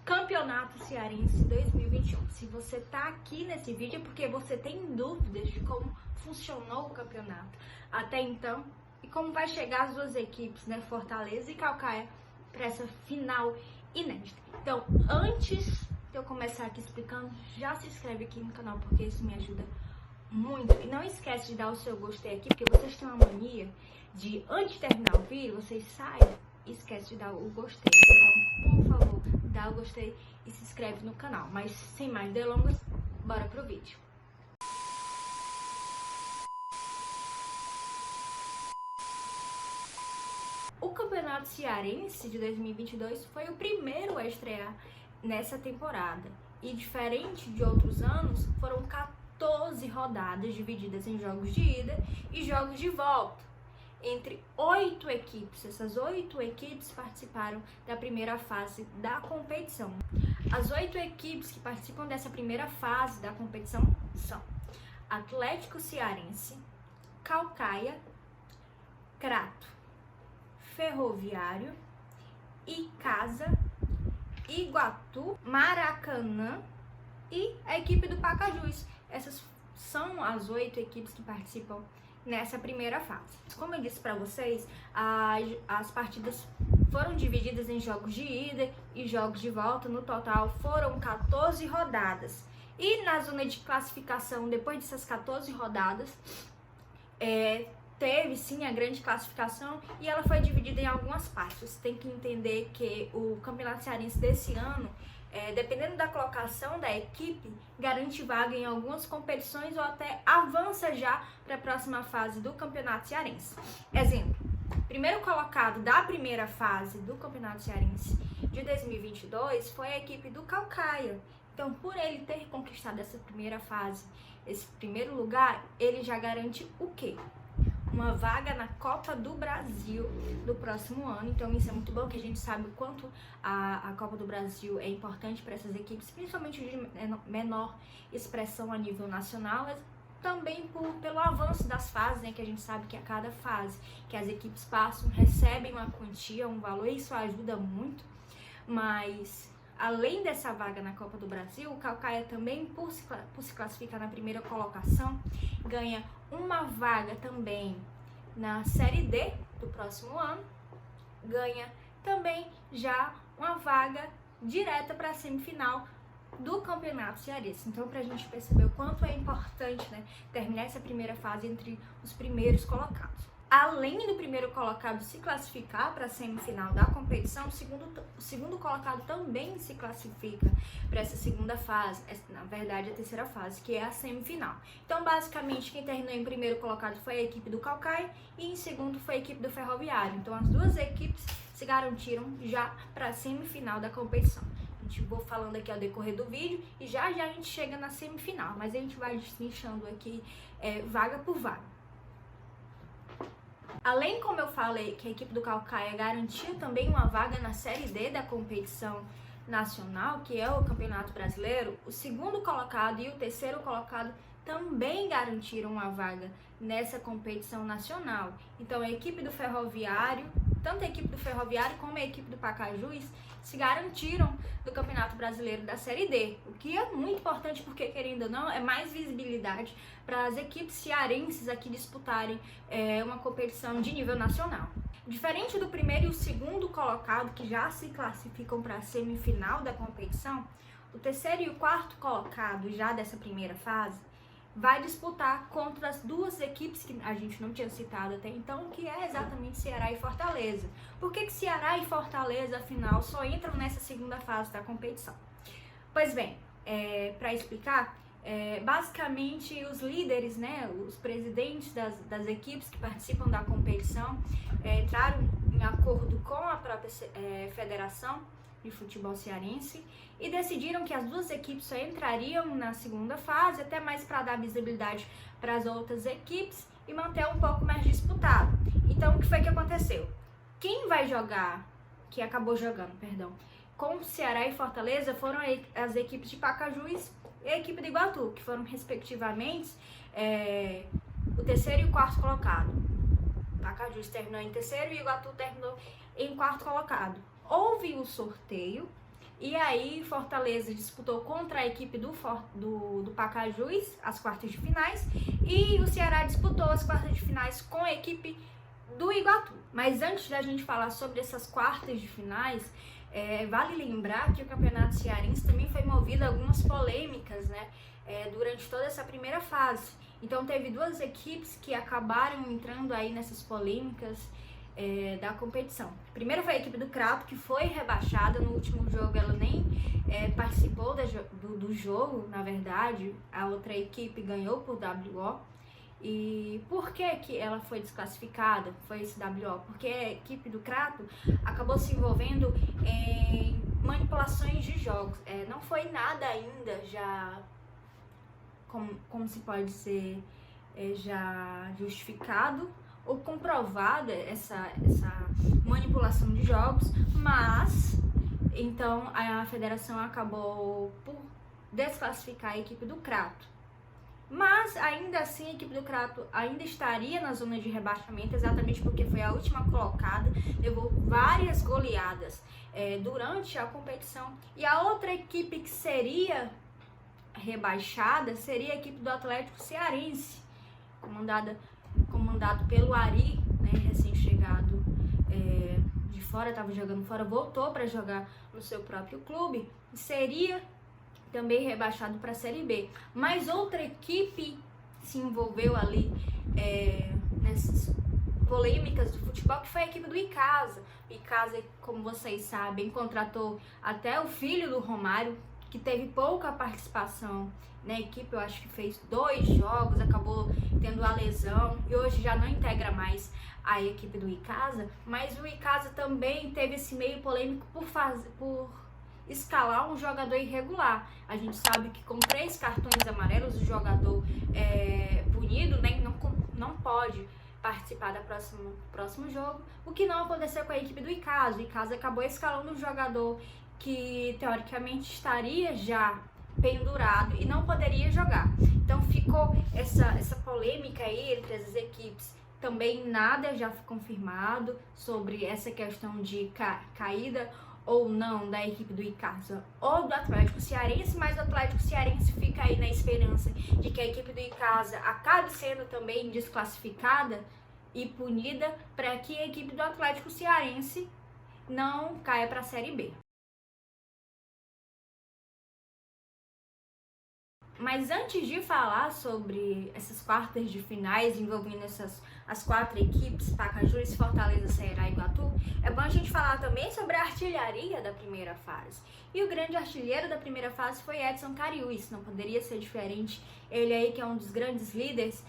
Campeonato Cearense 2021. Se você tá aqui nesse vídeo é porque você tem dúvidas de como funcionou o campeonato até então e como vai chegar as duas equipes, né, Fortaleza e Caucaia, para essa final inédita. Então, antes de eu começar aqui explicando, já se inscreve aqui no canal porque isso me ajuda muito. E não esquece de dar o seu gostei aqui, porque vocês têm uma mania de, antes de terminar o vídeo, vocês saem e esquecem de dar o gostei. Então, por favor, dá o gostei e se inscreve no canal. Mas sem mais delongas, bora pro vídeo. O Campeonato Cearense de 2022 foi o primeiro a estrear nessa temporada. E diferente de outros anos, foram 14 rodadas divididas em jogos de ida e jogos de volta. Entre 8 equipes, essas 8 equipes participaram da primeira fase da competição. As 8 equipes que participam dessa primeira fase da competição são Atlético Cearense, Caucaia, Crato, Ferroviário, Icasa, Iguatu, Maracanã e a equipe do Pacajus. Essas são as 8 equipes que participam nessa primeira fase. Como eu disse para vocês, as partidas foram divididas em jogos de ida e jogos de volta. No total foram 14 rodadas. E na zona de classificação, depois dessas 14 rodadas, teve sim a grande classificação e ela foi dividida em algumas partes. Você tem que entender que o Campeonato Cearense desse ano, dependendo da colocação da equipe, garante vaga em algumas competições ou até avança já para a próxima fase do Campeonato Cearense. Exemplo, primeiro colocado da primeira fase do Campeonato Cearense de 2022 foi a equipe do Caucaia. Então, por ele ter conquistado essa primeira fase, esse primeiro lugar, ele já garante o quê? Uma vaga na Copa do Brasil do próximo ano. Então isso é muito bom, que a gente sabe o quanto a Copa do Brasil é importante para essas equipes, principalmente de menor expressão a nível nacional, mas também pelo avanço das fases, né, que a gente sabe que a cada fase que as equipes passam, recebem uma quantia, um valor, e isso ajuda muito. Mas além dessa vaga na Copa do Brasil, o Caucaia também, por se classificar na primeira colocação, ganha uma vaga também na Série D do próximo ano, ganha também já uma vaga direta para a semifinal do Campeonato Cearense. Então, para a gente perceber o quanto é importante, né, terminar essa primeira fase entre os primeiros colocados. Além do primeiro colocado se classificar para a semifinal da competição, o segundo colocado também se classifica para essa segunda fase, na verdade a terceira fase, que é a semifinal. Então, basicamente, quem terminou em primeiro colocado foi a equipe do Caucaia e em segundo foi a equipe do Ferroviário. Então, as duas equipes se garantiram já para a semifinal da competição. A gente vou falando aqui ao decorrer do vídeo e já a gente chega na semifinal, mas a gente vai destrinchando aqui vaga por vaga. Além, como eu falei, que a equipe do Caucaia garantiu também uma vaga na Série D da competição nacional, que é o Campeonato Brasileiro, o segundo colocado e o terceiro colocado também garantiram uma vaga nessa competição nacional. Então, a equipe do Ferroviário, tanto a equipe do Ferroviário como a equipe do Pacajus, se garantiram do Campeonato Brasileiro da Série D, o que é muito importante porque, querendo ou não, é mais visibilidade para as equipes cearenses aqui disputarem uma competição de nível nacional. Diferente do primeiro e o segundo colocado, que já se classificam para a semifinal da competição, o terceiro e o quarto colocado já dessa primeira fase vai disputar contra as duas equipes que a gente não tinha citado até então, que é exatamente Ceará e Fortaleza. Por que Ceará e Fortaleza, afinal, só entram nessa segunda fase da competição? Pois bem, para explicar, basicamente os líderes, né, os presidentes das equipes que participam da competição entraram em acordo com a própria Federação de Futebol Cearense e decidiram que as duas equipes só entrariam na segunda fase, até mais para dar visibilidade para as outras equipes e manter um pouco mais disputado. Então, o que foi que aconteceu? Quem vai jogar, que acabou jogando, perdão, com Ceará e Fortaleza foram as equipes de Pacajus e a equipe de Iguatu, que foram respectivamente o terceiro e o quarto colocado. Pacajus terminou em terceiro e Iguatu terminou em quarto colocado. Houve o sorteio E aí Fortaleza disputou contra a equipe do Pacajus as quartas de finais, e o Ceará disputou as quartas de finais com a equipe do Iguatu. Mas antes da gente falar sobre essas quartas de finais, vale lembrar que o Campeonato Cearense também foi movido a algumas polêmicas, né, durante toda essa primeira fase. Então teve duas equipes que acabaram entrando aí nessas polêmicas da competição. Primeiro foi a equipe do Crato, que foi rebaixada no último jogo. Ela nem participou do jogo, na verdade. A outra equipe ganhou por WO. E por que ela foi desclassificada? Foi esse WO? Porque a equipe do Crato acabou se envolvendo em manipulações de jogos. Não foi nada ainda já, como se pode dizer, já justificado ou comprovada essa manipulação de jogos, mas então a federação acabou por desclassificar a equipe do Crato. Mas ainda assim a equipe do Crato ainda estaria na zona de rebaixamento, exatamente porque foi a última colocada, levou várias goleadas durante a competição. E a outra equipe que seria rebaixada seria a equipe do Atlético Cearense, comandado pelo Ari, né, recém-chegado de fora, estava jogando fora, voltou para jogar no seu próprio clube, e seria também rebaixado para a Série B. Mas outra equipe se envolveu ali nessas polêmicas do futebol, que foi a equipe do Icasa. O Icasa, como vocês sabem, contratou até o filho do Romário, que teve pouca participação na equipe. Eu acho que fez 2 jogos, acabou tendo a lesão e hoje já não integra mais a equipe do Icasa. Mas o Icasa também teve esse meio polêmico por escalar um jogador irregular. A gente sabe que com 3 cartões amarelos o jogador punido, né, não pode participar do próximo jogo, o que não aconteceu com a equipe do Icasa. O Icasa acabou escalando um jogador que teoricamente estaria já pendurado e não poderia jogar. Então ficou essa polêmica aí entre as equipes. Também nada já foi confirmado sobre essa questão de caída ou não da equipe do Icasa ou do Atlético Cearense, mas o Atlético Cearense fica aí na esperança de que a equipe do Icasa acabe sendo também desclassificada e punida, para que a equipe do Atlético Cearense não caia para a Série B. Mas antes de falar sobre essas quartas de finais envolvendo as 4 equipes, Pacajus, Fortaleza, Ceará e Iguatu, é bom a gente falar também sobre a artilharia da primeira fase. E o grande artilheiro da primeira fase foi Edson Cariús, não poderia ser diferente. Ele aí que é um dos grandes líderes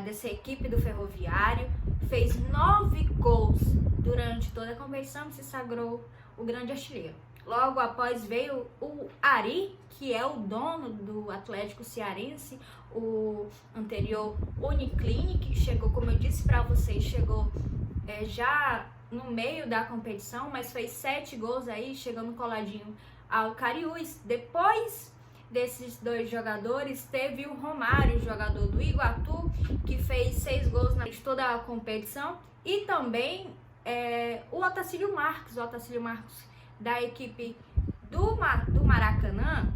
dessa equipe do Ferroviário, fez 9 gols durante toda a competição e se sagrou o grande artilheiro. Logo após veio o Ari, que é o dono do Atlético Cearense, o anterior Uniclinic, que chegou, como eu disse para vocês, chegou já no meio da competição, mas fez 7 gols aí, chegando coladinho ao Cariús. Depois desses 2 jogadores, teve o Romário, jogador do Iguatu, que fez 6 gols de toda a competição, e também o Otacílio Marcos, da equipe do Maracanã,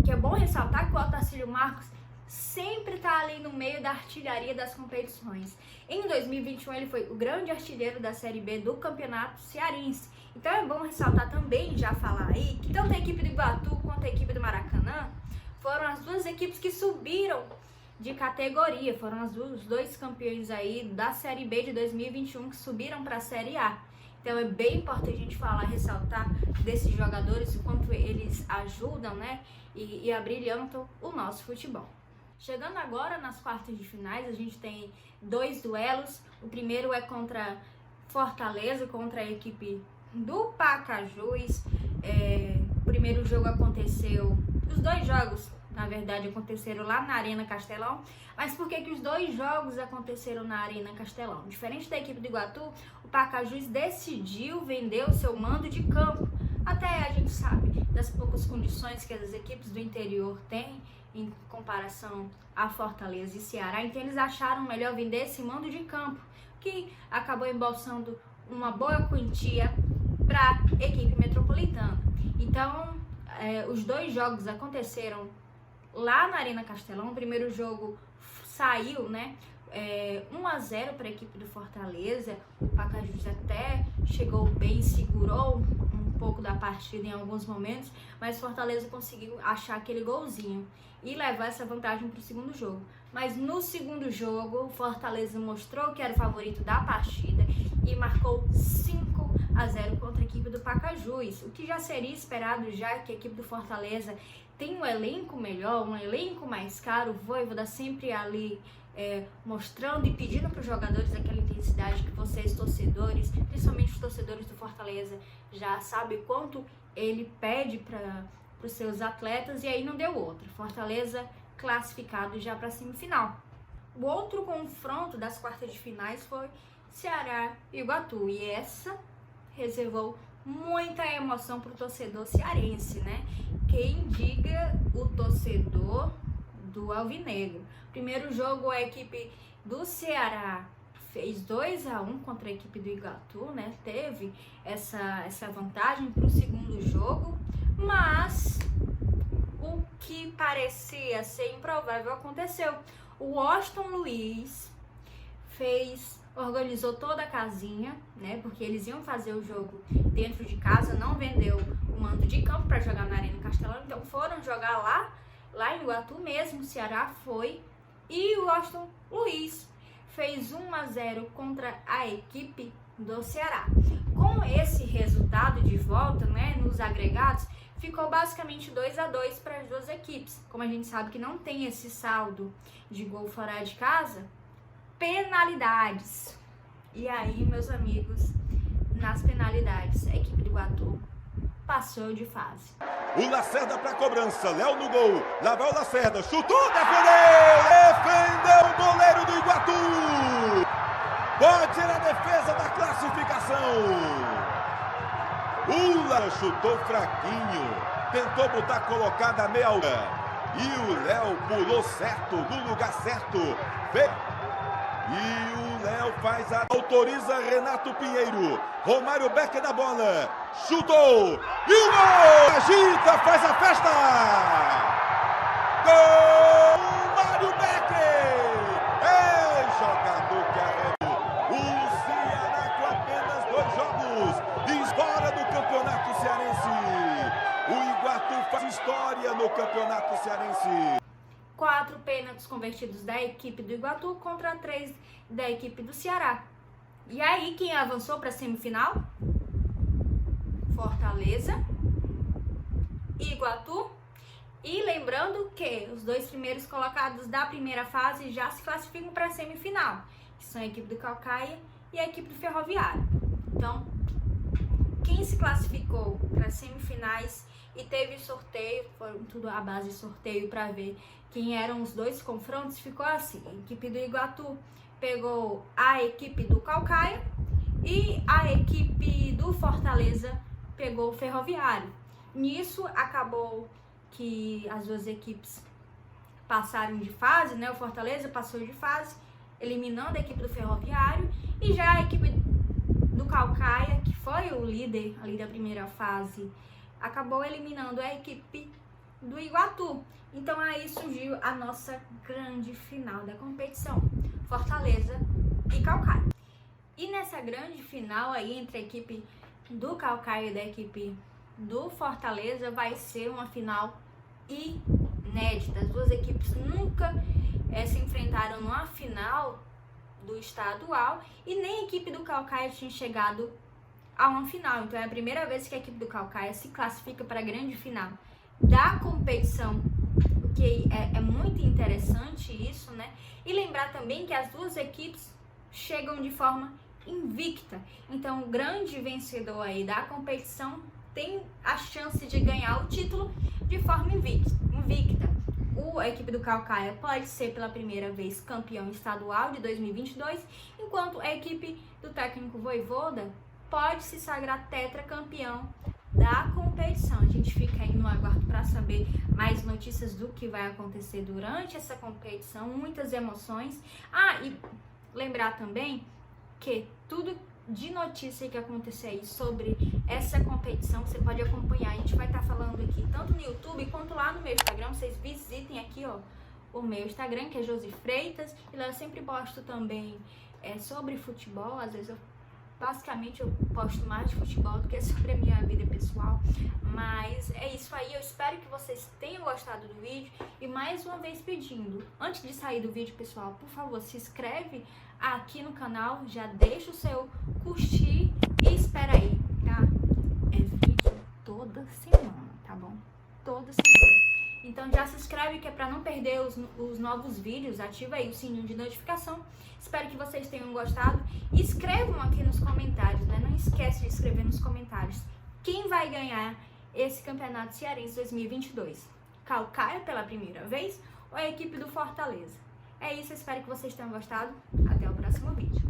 que é bom ressaltar que o Otacílio Marcos sempre está ali no meio da artilharia das competições. Em 2021 ele foi o grande artilheiro da Série B do Campeonato Cearense. Então é bom ressaltar também, já falar aí, que tanto a equipe do Iguatu quanto a equipe do Maracanã foram as 2 equipes que subiram de categoria, foram os 2 campeões aí da Série B de 2021 que subiram para a Série A. Então é bem importante a gente falar, ressaltar desses jogadores, o quanto eles ajudam, né, e abrilhantam o nosso futebol. Chegando agora nas quartas de finais, a gente tem 2 duelos. O primeiro é contra Fortaleza, contra a equipe do Pacajus. O primeiro jogo aconteceu, os 2 jogos, na verdade, aconteceram lá na Arena Castelão. Mas por que os 2 jogos aconteceram na Arena Castelão? Diferente da equipe do Iguatu, o Pacajus decidiu vender o seu mando de campo. Até a gente sabe das poucas condições que as equipes do interior têm em comparação a Fortaleza e Ceará. Então eles acharam melhor vender esse mando de campo, que acabou embolsando uma boa quantia para a equipe metropolitana. Então, os dois jogos aconteceram lá na Arena Castelão. O primeiro jogo saiu, né, 1-0 para a equipe do Fortaleza. O Pacajus até chegou bem, segurou um pouco da partida em alguns momentos, mas o Fortaleza conseguiu achar aquele golzinho e levar essa vantagem para o segundo jogo. Mas no segundo jogo, o Fortaleza mostrou que era o favorito da partida e marcou 5-0 contra a equipe do Pacajus, o que já seria esperado, já que a equipe do Fortaleza tem um elenco melhor, um elenco mais caro. O Vojvoda sempre ali mostrando e pedindo para os jogadores aquela intensidade que vocês, torcedores, principalmente os torcedores do Fortaleza, já sabem quanto ele pede para os seus atletas, e aí não deu outra. Fortaleza classificado já para a semifinal. O outro confronto das quartas de finais foi Ceará e Iguatu, e essa reservou muita emoção para o torcedor cearense, né? Quem diga o torcedor do Alvinegro. Primeiro jogo, a equipe do Ceará fez 2-1 contra a equipe do Iguatu, né? Teve essa vantagem para o segundo jogo, mas o que parecia ser improvável aconteceu. O Washington Luiz organizou toda a casinha, né? Porque eles iam fazer o jogo dentro de casa, não vendeu o mando de campo para jogar na Arena Castelão, então foram jogar lá em Iguatu mesmo. O Ceará foi e o Washington Luiz fez 1-0 contra a equipe do Ceará. Com esse resultado de volta, né, nos agregados, ficou basicamente 2-2 para as duas equipes. Como a gente sabe que não tem esse saldo de gol fora de casa, penalidades. E aí, meus amigos, nas penalidades, a equipe do Iguatu passou de fase. O Lacerda para cobrança, Léo no gol, lá vai o Lacerda, chutou, defendeu o goleiro do Iguatu. Pode ser a defesa da classificação. O Léo chutou fraquinho, tentou botar colocada a meia altura. E o Léo pulou certo, no lugar certo. E o Léo autoriza Renato Pinheiro. Romário Becker da bola. Chutou. E o gol! Agita, faz a festa. Gol! Romário Becker. Jogador que arredou. O Ceará com apenas 2 jogos. Fora do Campeonato Cearense. O Iguatu faz história no Campeonato Cearense. 4 pênaltis convertidos da equipe do Iguatu contra 3 da equipe do Ceará. E aí, quem avançou para a semifinal? Fortaleza, Iguatu. E lembrando que os 2 primeiros colocados da primeira fase já se classificam para a semifinal, que são a equipe do Caucaia e a equipe do Ferroviário. Então, quem se classificou para as semifinais e teve sorteio, foram tudo à base de sorteio para ver quem eram os 2 confrontos, ficou assim: a equipe do Iguatu pegou a equipe do Caucaia e a equipe do Fortaleza pegou o Ferroviário. Nisso acabou que as 2 equipes passaram de fase, né? O Fortaleza passou de fase, eliminando a equipe do Ferroviário, e já a equipe do Caucaia, que foi o líder ali da primeira fase, acabou eliminando a equipe do Iguatu. Então aí surgiu a nossa grande final da competição, Fortaleza e Caucaia. E nessa grande final aí entre a equipe do Caucaia e da equipe do Fortaleza, vai ser uma final inédita. As 2 equipes nunca se enfrentaram numa final do estadual e nem a equipe do Caucaia tinha chegado a uma final. Então é a primeira vez que a equipe do Caucaia se classifica para a grande final da competição, o que é muito interessante isso, né? E lembrar também que as 2 equipes chegam de forma invicta. Então o grande vencedor aí da competição tem a chance de ganhar o título de forma invicta. A equipe do Caucaia pode ser pela primeira vez campeão estadual de 2022, enquanto a equipe do técnico Vojvoda pode se sagrar tetracampeão da competição. A gente fica aí no aguardo para saber mais notícias do que vai acontecer durante essa competição, muitas emoções. E lembrar também que tudo de notícia que acontecer aí sobre essa competição. Você pode acompanhar, a gente vai estar falando aqui tanto no YouTube quanto lá no meu Instagram. Vocês visitem aqui, ó, o meu Instagram, que é Josi Freitas, e lá eu sempre posto também sobre futebol. Às vezes basicamente eu posto mais de futebol do que sobre a minha vida pessoal, mas é isso aí. Eu espero que vocês tenham gostado do vídeo, e mais uma vez pedindo, antes de sair do vídeo, pessoal, por favor, se inscreve aqui no canal, já deixa o seu curtir e espera aí, tá? É vídeo toda semana, tá bom? Toda semana. Então já se inscreve, que é para não perder os novos vídeos, ativa aí o sininho de notificação. Espero que vocês tenham gostado. Escrevam aqui nos comentários, né? Não esquece de escrever nos comentários quem vai ganhar esse Campeonato Cearense 2022. Calcaia pela primeira vez ou a equipe do Fortaleza? É isso, espero que vocês tenham gostado. Até o próximo vídeo.